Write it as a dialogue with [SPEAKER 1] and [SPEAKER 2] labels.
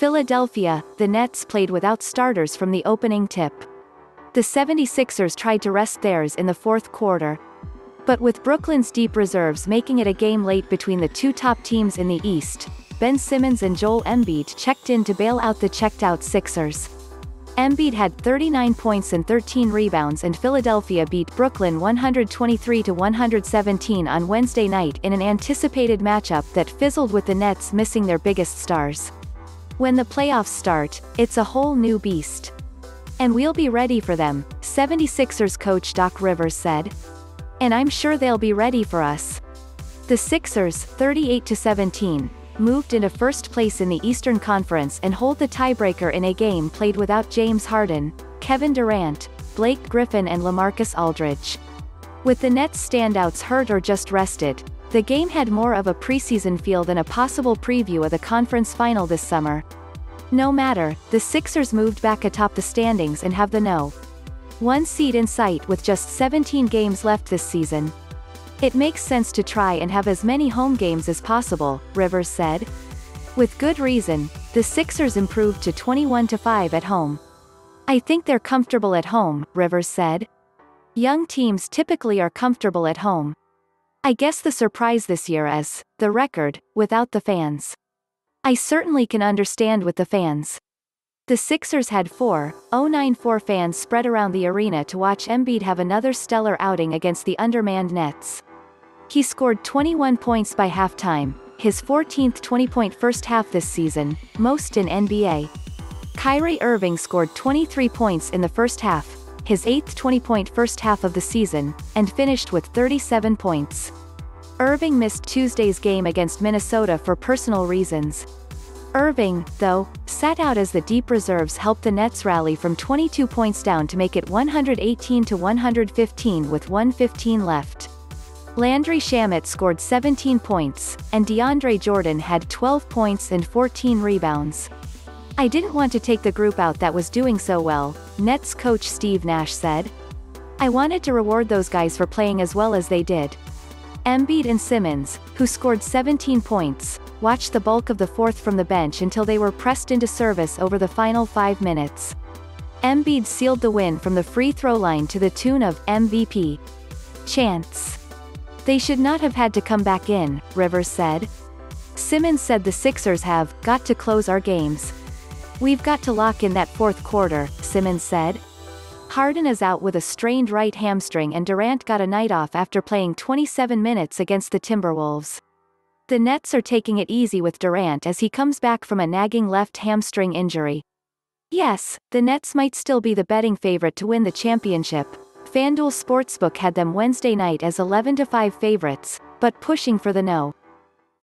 [SPEAKER 1] Philadelphia, the Nets played without starters from the opening tip. The 76ers tried to rest theirs in the fourth quarter. But with Brooklyn's deep reserves making it a game late between the two top teams in the East, Ben Simmons and Joel Embiid checked in to bail out the checked-out Sixers. Embiid had 39 points and 13 rebounds, and Philadelphia beat Brooklyn 123-117 on Wednesday night in an anticipated matchup that fizzled with the Nets missing their biggest stars. When the playoffs start, it's a whole new beast. And we'll be ready for them, 76ers coach Doc Rivers said. And I'm sure they'll be ready for us. The Sixers, 38-17, moved into first place in the Eastern Conference and hold the tiebreaker in a game played without James Harden, Kevin Durant, Blake Griffin and LaMarcus Aldridge. With the Nets standouts hurt or just rested, the game had more of a preseason feel than a possible preview of the conference final this summer. No matter, the Sixers moved back atop the standings and have the No. 1 seed in sight with just 17 games left this season. It makes sense to try and have as many home games as possible, Rivers said. With good reason, the Sixers improved to 21-5 at home. I think they're comfortable at home, Rivers said. Young teams typically are comfortable at home. I guess the surprise this year is the record, without the fans. I certainly can understand with the fans. The Sixers had 4,094 fans spread around the arena to watch Embiid have another stellar outing against the undermanned Nets. He scored 21 points by halftime, his 14th 20-point first half this season, most in NBA. Kyrie Irving scored 23 points in the first half, his 8th 20-point first half of the season, and finished with 37 points. Irving missed Tuesday's game against Minnesota for personal reasons. Irving, though, sat out as the deep reserves helped the Nets rally from 22 points down to make it 118-115 with 1:15 left. Landry Shamet scored 17 points, and DeAndre Jordan had 12 points and 14 rebounds. I didn't want to take the group out that was doing so well, Nets coach Steve Nash said. I wanted to reward those guys for playing as well as they did. Embiid and Simmons, who scored 17 points, watched the bulk of the fourth from the bench until they were pressed into service over the final 5 minutes. Embiid sealed the win from the free throw line to the tune of MVP chants. They should not have had to come back in, Rivers said. Simmons said the Sixers have got to close our games. We've got to lock in that fourth quarter, Simmons said. Harden is out with a strained right hamstring, and Durant got a night off after playing 27 minutes against the Timberwolves. The Nets are taking it easy with Durant as he comes back from a nagging left hamstring injury. Yes, the Nets might still be the betting favorite to win the championship. FanDuel Sportsbook had them Wednesday night as 11-5 favorites, but pushing for the No.